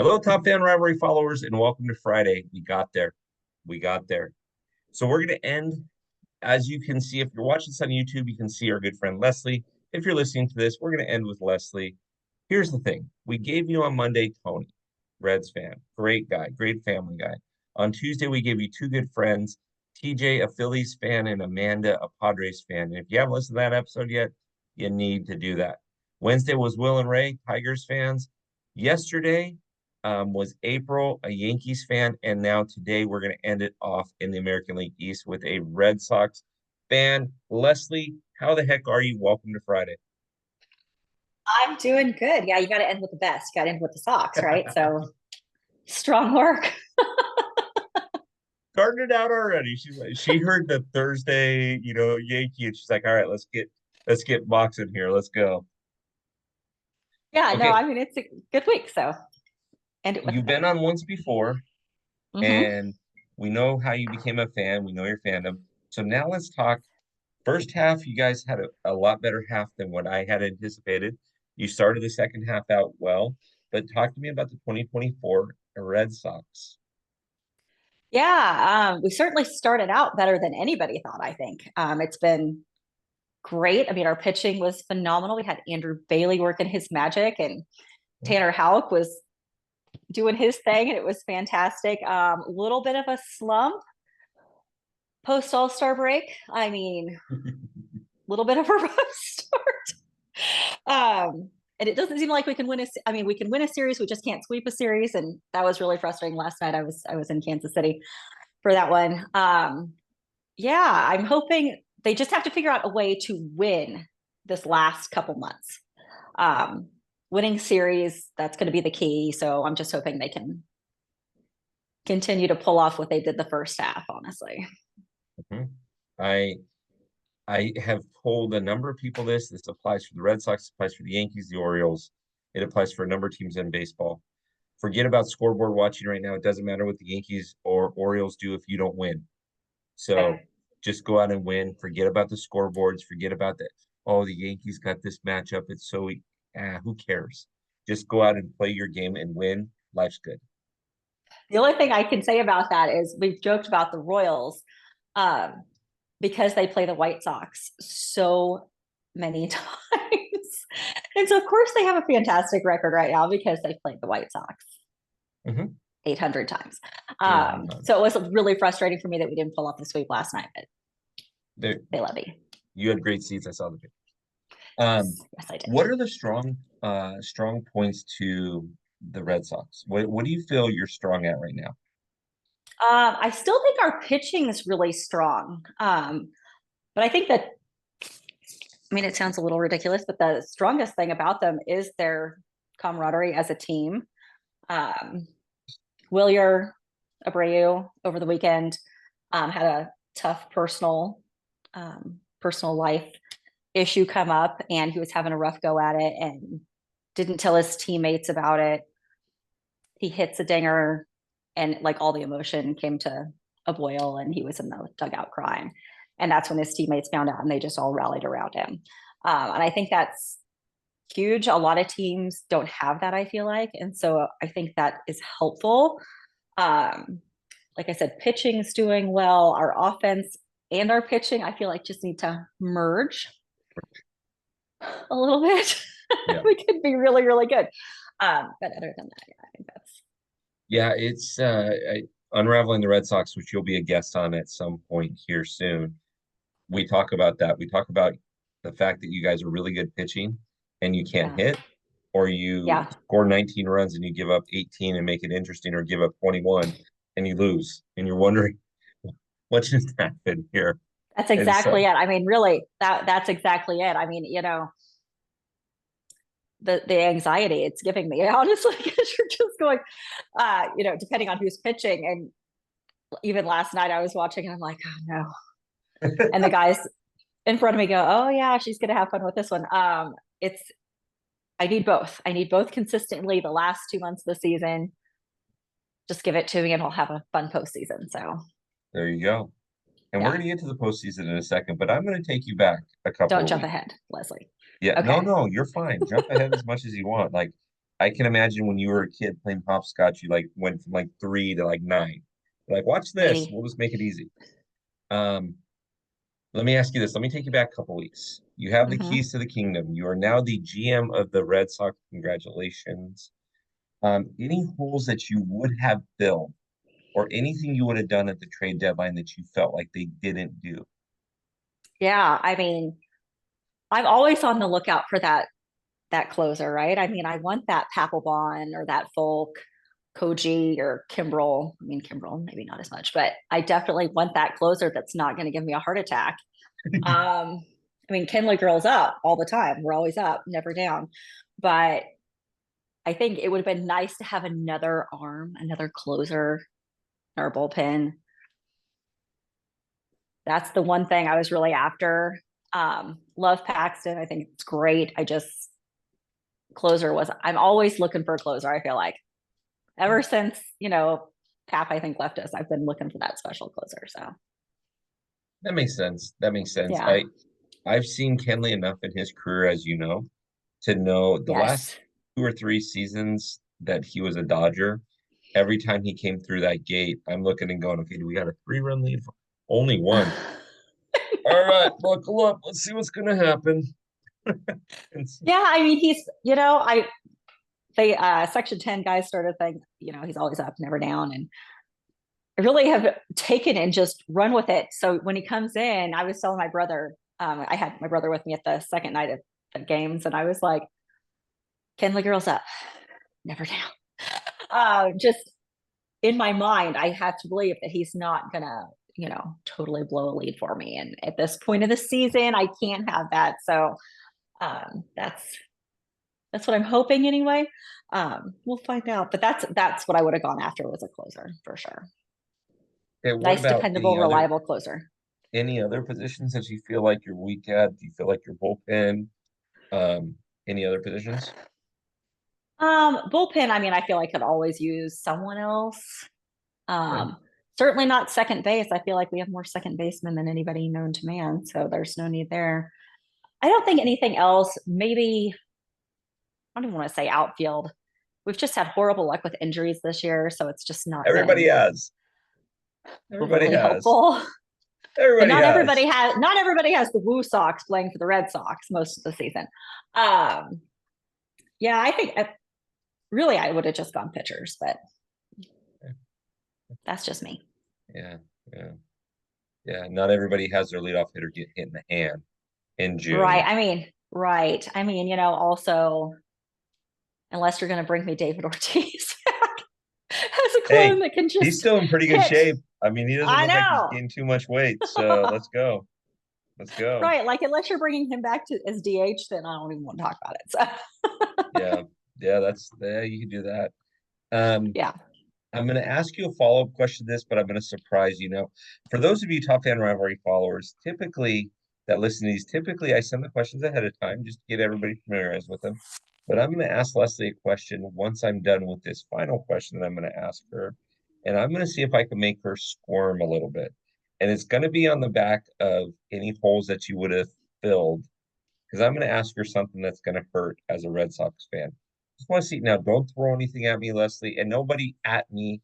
Hello, Top Fan Rivalry followers, and welcome to Friday. We got there. We got there. So we're going to end, as you can see, if you're watching this on YouTube, you can see our good friend Lesley. If you're listening to this, we're going to end with Lesley. Here's the thing. We gave you on Monday Tony, Reds fan. Great guy, great family guy. On Tuesday, we gave you two good friends, TJ, a Phillies fan, and Amanda, a Padres fan. And if you haven't listened to that episode yet, you need to do that. Wednesday was Will and Ray, Tigers fans. Yesterday, was April, a Yankees fan, and now today we're going to end it off in the American League East with a Red Sox fan. Lesley, how the heck are you? Welcome to Friday. I'm doing good. Yeah, you got to end with the best. You got to end with the Sox, right? So strong work. Started out already. She heard the Thursday, Yankee, and she's like, all right, let's get boxing here. Let's go. Yeah, no, Okay, I mean it's a good week. So end it with the you've been bang. on once before, Hmm. and we know how you became a fan. We know your fandom. So now let's talk. First half, you guys had a lot better half than what I had anticipated. You started the second half out well, talk to me about the 2024 Red Sox. Yeah, we certainly started out better than anybody thought. I think it's been great. I mean, our pitching was phenomenal. We had Andrew Bailey working his magic, and Tanner Houck was doing his thing, and it was fantastic. A little bit of a slump post All Star break. I mean, a little bit of a rough start. And it doesn't seem like we can win I mean, we can win a series, we just can't sweep a series, and that was really frustrating last night. I was in Kansas City for that one. Yeah, I'm hoping they just have to figure out a way to win this last couple months. Um, Winning series, that's going to be the key. So I'm just hoping they can continue to pull off what they did the first half, honestly. Mhm. I I have told a number of people this. This applies for the Red Sox, applies for the Yankees, the Orioles. It applies for a number of teams in baseball. Forget about scoreboard watching right now. It doesn't matter what the Yankees or Orioles do if you don't win. So Okay. just go out and win. Forget about the scoreboards. Forget about that. Oh, the Yankees got this matchup. It's so who cares? Just go out and play your game and win. Life's good. The only thing I can say about that is we've joked about the Royals um, because they play the White Sox so many times. And so, of course, they have a fantastic record right now because they played the White Sox Mm-hmm. 800 times. 800 times. So it was really frustrating for me that we didn't pull off the sweep last night, but There, they love me. you had great seats. I saw the picture. Yes, yes, I did. What are the strong points to the Red Sox? What do you feel you're strong at right now? I still think our pitching is really strong. But I think that, I mean, it sounds a little ridiculous, but the strongest thing about them is their camaraderie as a team. Um, Wilyer Abreu over the weekend had a tough personal life issue come up, and he was having a rough go at it and didn't tell his teammates about it. He hits a dinger, and like all the emotion came to a boil, and he was in the dugout crying. And that's when his teammates found out, and they just all rallied around him. And I think that's huge. A lot of teams don't have that, I feel like. And so I think that is helpful. Um, like I said, pitching's doing well. Our offense and our pitching, I feel like just need to merge a little bit. Yeah. We could be really, really good. But other than that, yeah, I think that's Yeah, it's Unraveling the Red Sox, which you'll be a guest on at some point here soon. We talk about that. We talk about the fact that you guys are really good pitching and you can't yeah, hit, or you yeah. score 19 runs and you give up 18 and make it interesting, or give up 21 and you lose, and you're wondering what just happened here. That's And exactly so, it. I mean, really, that's exactly it. I mean, the anxiety it's giving me, honestly, because you're just going, depending on who's pitching. And even last night I was watching and I'm like, oh no. And the guys in front of me go, oh yeah, she's gonna have fun with this one. It's I need both. I need both consistently the last 2 months of the season. Just give it to me and we'll have a fun postseason. So there you go. And we're yeah. going to get to the postseason in a second, but I'm going to take you back a couple Don't of jump weeks. ahead, Lesley. Yeah, no, Okay. no, you're fine. Jump ahead as much as you want. Like, I can imagine when you were a kid playing hopscotch, you like went from like 3 to like 9. Like, watch this. 80. We'll just make it easy. Um, Let me ask you this. Let me take you back a couple weeks. You have the Hmm. keys to the kingdom. You are now the GM of the Red Sox. Congratulations. Any holes that you would have filled or anything you would have done at the trade deadline that you felt like they didn't do? Yeah, I mean, I'm always on the lookout for that closer, right? I mean, I want that Papelbon or that Folk, Koji or Kimbrel. I mean, Kimbrel, maybe not as much, but I definitely want that closer that's not going to give me a heart attack. I mean, Kenley girls up all the time. We're always up, never down. But I think it would have been nice to have another arm, another closer in our bullpen. That's the one thing I was really after. Love Paxton. I think it's great. I just closer was I'm always looking for a closer, I feel like. Ever since, Pap, I think, left us, I've been looking for that special closer. So That makes sense. That makes sense. yeah. I've seen Kenley enough in his career, as you know, to know the last Yes. 2 or 3 seasons that he was a Dodger. Every time he came through that gate, I'm looking and going, okay, do we got a 3-run lead? Only one. All right, buckle up. Let's see what's gonna happen. Yeah, I mean I they section 10 guys started thing, he's always up, never down. And I really have taken and just run with it. So when he comes in, I was telling my brother, I had my brother with me at the second night of games, and I was like, Kenley girls up, never down. Just in my mind, I have to believe that he's not gonna, totally blow a lead for me. And at this point of the season, I can't have that. So that's what I'm hoping anyway. We'll find out. But that's what I would have gone after was a closer for sure. Okay, what Nice, about dependable, reliable closer. any other positions that you feel like you're weak at? Do you feel like your bullpen? Um, any other positions? Bullpen, I mean, I feel I could always use someone else. Okay. Um, Certainly not second base. I feel like we have more second basemen than anybody known to man, so there's no need there. I don't think anything else. Maybe I don't even want to say outfield. We've just had horrible luck with injuries this year, so it's just not Everybody been has. Everybody overly has. helpful. And Everybody has. not everybody has the Woo Sox playing for the Red Sox most of the season. Um, yeah, I think really I would have just gone pitchers, but that's just me. Yeah, yeah, yeah. Not everybody has their leadoff hitter get hit in the hand in Right. June. I mean, right. I mean, also, unless you're going to bring me David Ortiz as a Hey, clone that can he's just still in pretty good hit. shape. I mean, he doesn't I look like he's know. gained too much weight. So let's go. Let's go. Right. Like, unless you're bringing him back to as DH, then I don't even want to talk about it. So, Yeah, yeah. You can do that. Um, yeah. I'm going to ask you a follow-up question to this, but I'm going to surprise you. Now, for those of you Top Fan Rivalry followers, typically that listen to these, typically I send the questions ahead of time just to get everybody familiarized with them. But I'm going to ask Lesley a question once I'm done with this final question that I'm going to ask her. And I'm going to see if I can make her squirm a little bit. And it's going to be on the back of any holes that you would have filled, because I'm going to ask her something that's going to hurt as a Red Sox fan. Just want to see now, don't throw anything at me, Lesley, and nobody at me,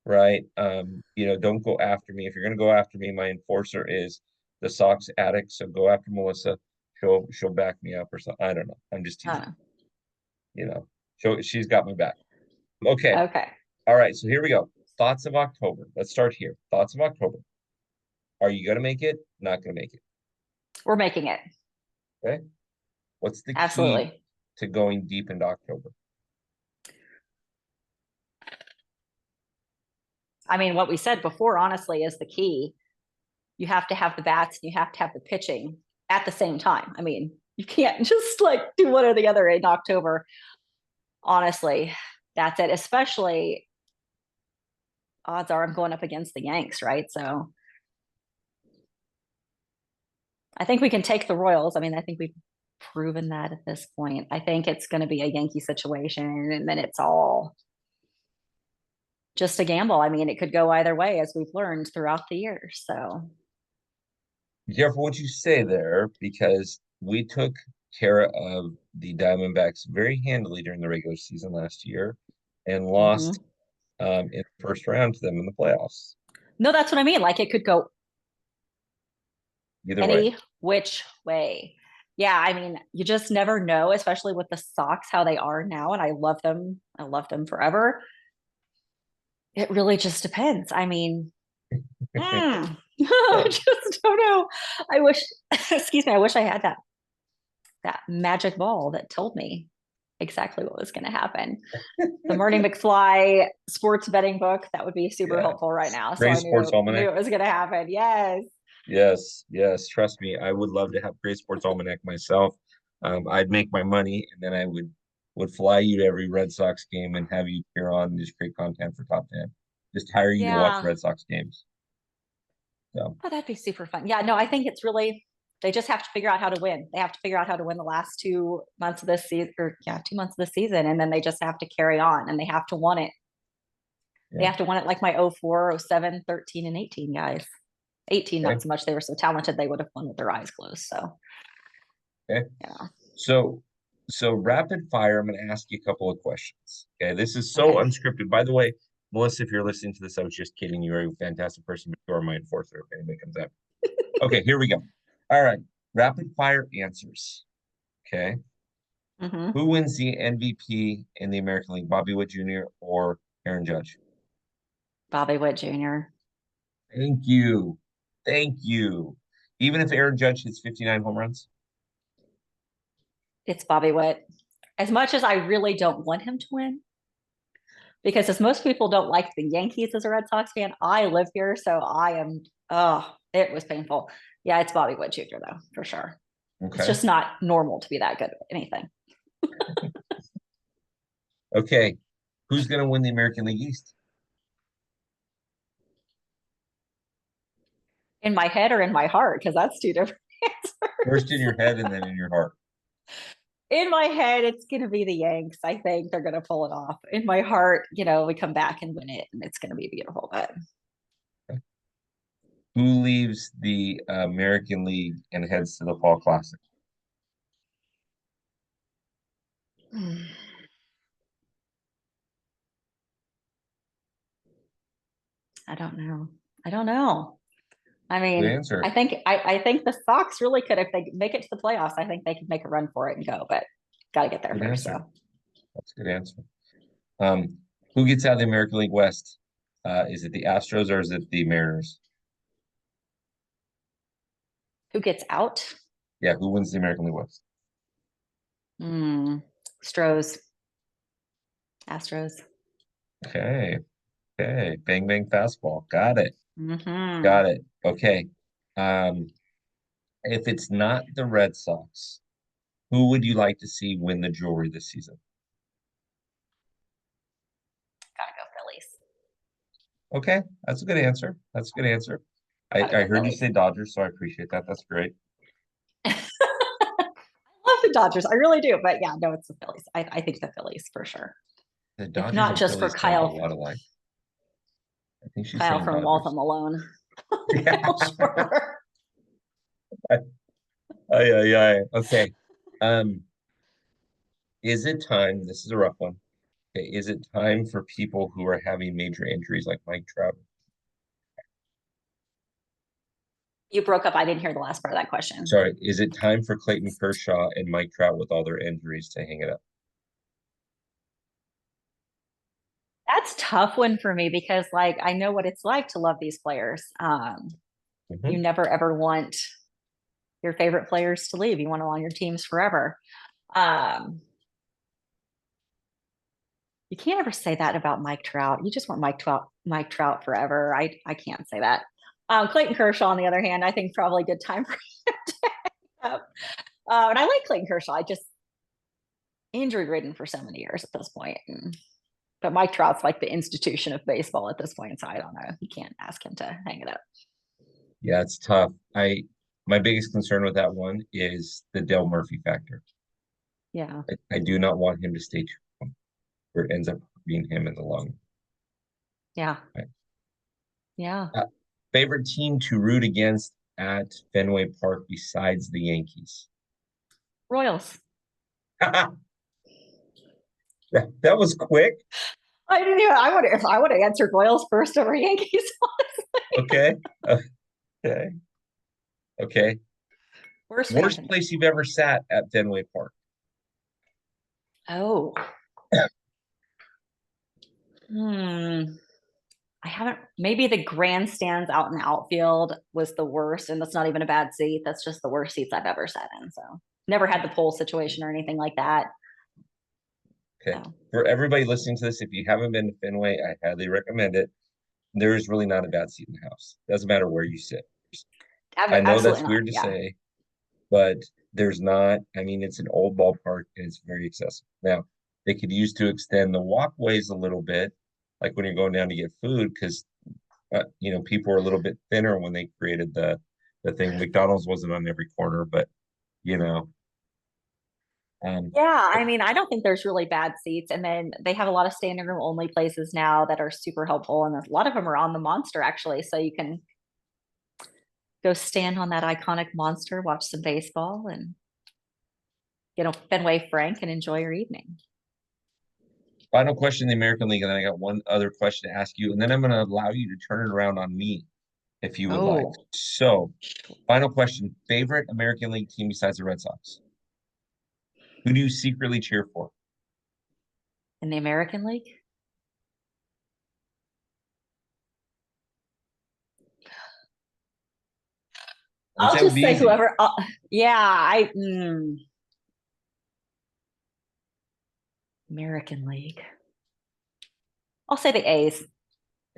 right? Don't go after me. If you're gonna go after me, my enforcer is the Sox addict. So go after Melissa. She'll back me up or something. I don't know. I'm just I teasing. don't know. She's got my back. Okay. Okay. All right. So here we go. Thoughts of October. Let's start here. Thoughts of October. Are you gonna make it? Not gonna make it? We're making it. Okay. What's the key Absolutely. to going deep into October? I mean, what we said before, honestly, is the key. You have to have the bats and you have to have the pitching at the same time. I mean, you can't just like do one or the other in October. Honestly, that's it. Especially odds are I'm going up against the Yanks, right? So I think we can take the Royals. I mean, I think we've proven that at this point. I think it's going to be a Yankee situation, and then it's all just a gamble. I mean, it could go either way, as we've learned throughout the years. So Be careful what you say there because we took care of the Diamondbacks very handily during the regular season last year and lost Mhm. in the first round to them in the playoffs. No, that's what I mean. Like it could go Either way. any which way. Yeah, I mean, you just never know, especially with the Sox, how they are now. And I love them. I love them forever. It really just depends. I mean, I just don't know. I wish, excuse me, I wish I had that magic ball that told me exactly what was going to happen. The Marty McFly sports betting book, that would be super Yeah. helpful right now. So Great I Sports knew Almanac. it was going to happen. Yes. Yes, yes. Trust me, I would love to have Great Sports Almanac myself. I'd make my money and then I would fly you to every Red Sox game and have you appear on this great content for Top 10. Just hire you to watch Yeah. Red Sox games. So Oh, that'd be super fun. Yeah, no, I think it's really, they just have to figure out how to win. They have to figure out how to win the last 2 months of this season, or yeah, 2 months of the season. And then they just have to carry on and they have to want it. They yeah. have to want it like my 04, 07, 13, and 18 guys. 18, not Okay. so much. They were so talented, they would have won with their eyes closed. So, Okay. yeah. So so rapid fire, I'm gonna ask you a couple of questions. Okay. This is so Okay. unscripted. By the way, Melissa, if you're listening to this, I was just kidding. You're a fantastic person, but you're my enforcer if anybody comes up. Okay, here we go. All right. Rapid fire answers. Okay. Mm-hmm. Who wins the MVP in the American League, Bobby Witt Jr. or Aaron Judge? Bobby Witt Jr. Thank you. Thank you. Even if Aaron Judge hits 59 home runs? It's Bobby Witt. As much as I really don't want him to win, because as most people don't like the Yankees as a Red Sox fan, I live here, so I am. Oh, it was painful. Yeah, it's Bobby Witt Jr. though, for sure. It's Okay. just not normal to be that good at anything. Okay. Who's going to win the American League East? In my head or in my heart, because that's two different First in answers. your head and then in your heart. In my head, it's going to be the Yanks. I think they're going to pull it off. In my heart, we come back and win it, and it's going to be beautiful. But Who leaves the American League and heads to the Fall Classic? I don't know. I don't know. I Good mean, I answer. think I think the Sox really could, if they make it to the playoffs, I think they could make a run for it and go, but got to get there Good first. answer. So That's a good answer. Who gets out of the American League West? Is it the Astros or is it the Mariners? who gets out? Yeah, who wins the American League West? Hmm. Stros, Astros. Okay. Okay. Bang bang fastball. Got it. Hmm. Got it. Okay. Um, if it's not the Red Sox, who would you like to see win the jewelry this season? Gotta go Phillies. Okay, that's a good answer. That's a good answer. I, Gotta I go heard you Phillies. say Dodgers, so I appreciate that. That's great. I love the Dodgers. I really do. But yeah, no, it's the Phillies. I think the Phillies for sure. The If Dodgers not and just for Phillies sound a Kyle, lot alike. I think she's Kyle saying from Dodgers. Waltham alone. Yeah. Sure. Ay, ay, ay. Okay. Um, is it time? This is a rough one. Okay, is it time for people who are having major injuries like Mike Trout? You broke up. I didn't hear the last part of that question. Sorry, is it time for Clayton Kershaw and Mike Trout with all their injuries to hang it up? That's tough one for me because like I know what it's like to love these players. You Mhm. never ever want your favorite players to leave. You want them on your teams forever. Um, you can't ever say that about Mike Trout. You just want Mike Trout forever. I can't say that. Clayton Kershaw, on the other hand, I think probably a good time for him to hang up. And I like Clayton Kershaw. I just injury ridden for so many years at this point. But Mike Trout's like the institution of baseball at this point, so I don't know. You can't ask him to hang it up. Yeah, it's tough. My biggest concern with that one is the Dale Murphy factor. Yeah, I do not want him to stay too long, or it ends up being him in the long. yeah, Right? yeah. Favorite team to root against at Fenway Park besides the Yankees? Royals. That was quick. I didn't even. I would if I would have answered Royals first over Yankees. Okay. Okay. Okay. Worst Worst fandom. place you've ever sat at Fenway Park? Oh. Hmm. I haven't. Maybe the grandstands out in the outfield was the worst, and that's not even a bad seat. That's just the worst seats I've ever sat in. So never had the pole situation or anything like that. Okay. So For everybody listening to this, if you haven't been to Fenway, I highly recommend it. There is really not a bad seat in the house. Doesn't matter where you sit. I know absolutely that's not. weird to Yeah. say, but there's not. I mean, it's an old ballpark and it's very accessible. Now, they could use to extend the walkways a little bit, like when you're going down to get food, because people are a little bit thinner when they created the thing. McDonald's wasn't on every corner, but you know, um, Yeah, I mean, I don't think there's really bad seats. And then they have a lot of standing room only places now that are super helpful. And a lot of them are on the monster actually. So you can go stand on that iconic monster, watch some baseball and Fenway Frank and enjoy your evening. final question in the American League, and then I got one other question to ask you, and then I'm going to allow you to turn it around on me if you would like. Oh, So, final question: favorite American League team besides the Red Sox? Who do you secretly cheer for? in the American League? And I'll say it would just be say easy. whoever. Yeah, American League. I'll say the A's.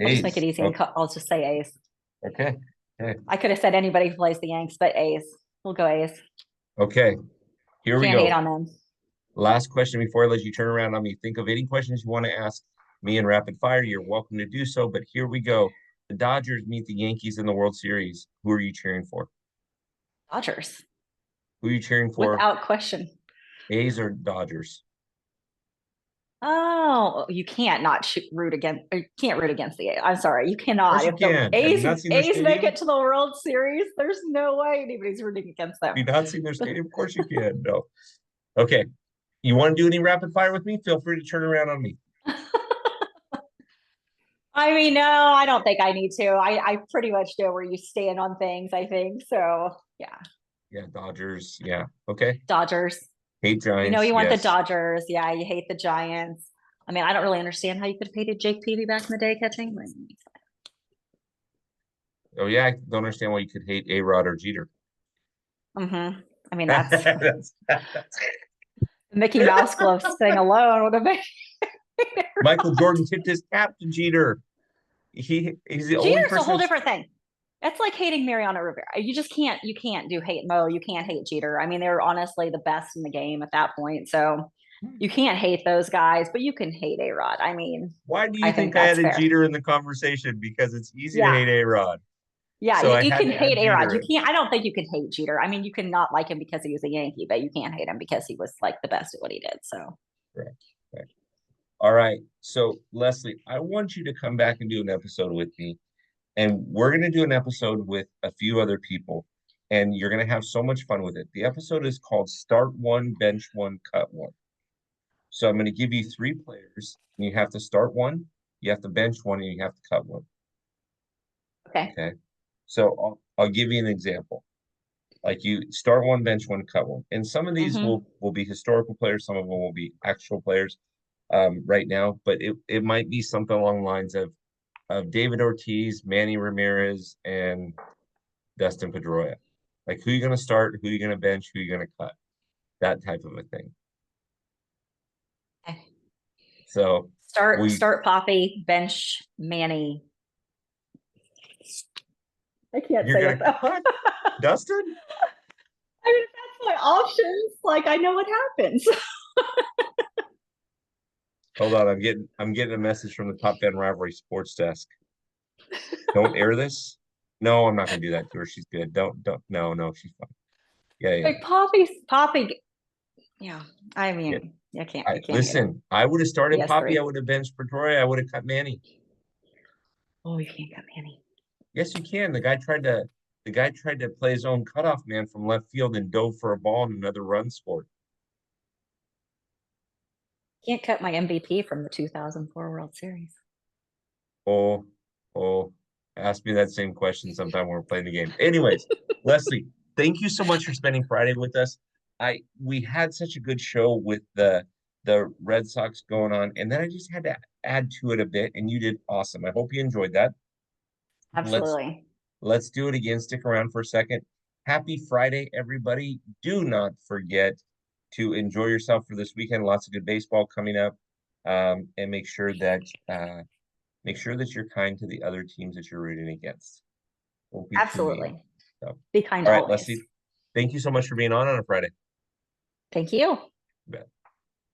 I'll just make it A's. easy Oh, and I'll just say A's. okay. Okay. I could have said anybody who plays the Yanks, but A's. We'll go A's. Okay. Here we Can't hate go. on them. Last question before I let you turn around on me. Think of any questions you want to ask me in rapid fire. You're welcome to do so. But here we go. The Dodgers meet the Yankees in the World Series. Who are you cheering for? Dodgers, Who are you cheering for? without question. A's or Dodgers? Oh, you can't not root against. You can't root against the A's. I'm sorry, you Of course cannot. you If the can. Have you A's not seen their A's make stadium? it to the World Series, there's no way anybody's rooting against them. Have you not seen their stadium? Of course you can. No. Okay. You want to do any rapid fire with me? Feel free to turn around on me. I mean, no, I don't think I need to. I pretty much know where you stand on things, I think. So yeah. Yeah, Dodgers. Yeah. Okay. Dodgers. Hate You know Giants. you want the Yes. Dodgers. Yeah, you hate the Giants. I mean, I don't really understand how you could have hated Jake Peavy back in the day catching. Oh yeah. I don't understand why you could hate A-Rod or Jeter. Mm-hmm. I mean, that's That's the Mickey Mouse gloves thing alone would have been. Michael Jordan tipped his cap to Jeter. He's the only Jeter's a person whole that's different thing. That's like hating Mariano Rivera. You just can't. You can't do hate Mo. You can't hate Jeter. I mean, they were honestly the best in the game at that point. So you can't hate those guys, but you can hate A Rod. I mean, why do you I think think I that's added fair. Jeter in the conversation? Because it's easy to Yeah, hate A-Rod. yeah. So You, I you had can to add hate A Rod. Jeter You in. can't. I don't think you can hate Jeter. I mean, you can not like him because he was a Yankee, but you can't hate him because he was like the best at what he did. So Correct. Okay. All right. So Lesley, I want you to come back and do an episode with me. And we're going to do an episode with a few other people. And you're going to have so much fun with it. The episode is called Start One, Bench One, Cut One. So I'm going to give you three players, and you have to start one, you have to bench one, and you have to cut one. okay. Okay. So I'll give you an example. Like you start one, bench one, cut one. And some of these Mm-hmm. will be historical players, some of them will be actual players right now, but it might be something along the lines of David Ortiz, Manny Ramirez, and Dustin Pedroia. Like who you going to start, who you going to bench, who you going to cut. That type of a thing. Okay. So we Start Poppy, bench Manny. I can't you're say going it to though. cut Dustin? I mean, that's my options. Like I know what happens. Hold on, I'm getting a message from the Top Fan Rivalry sports desk. Don't air this. No, I'm not gonna do that to her. She's good. Don't. No, no, she's fine. Yeah, yeah, Like Poppy. Yeah, I yeah. mean, you can't hate him. Listen, I would have started Yes, Poppy. I three. would have benched Pedroia. I would have cut Manny. Oh, you can't cut Manny. Yes, you can. The guy tried to The guy tried to play his own cutoff man from left field and dove for a ball and another run scored. Can't cut my MVP from the 2004 World Series. Oh, oh, ask me that same question sometime when we're playing the game. Anyways, Lesley, thank you so much for spending Friday with us. We had such a good show with the Red Sox going on, and then I just had to add to it a bit, and you did awesome. I hope you enjoyed that. Let's Absolutely. let's do it again. Stick around for a second. Happy Friday, everybody. Do not forget to enjoy yourself for this weekend. Lots of good baseball coming up. And make sure that you're kind to the other teams that you're rooting against. Won't be too mean. Absolutely. So, Be kind all right, always. Leslie, thank you so much for being on a Friday. Thank you. You bet.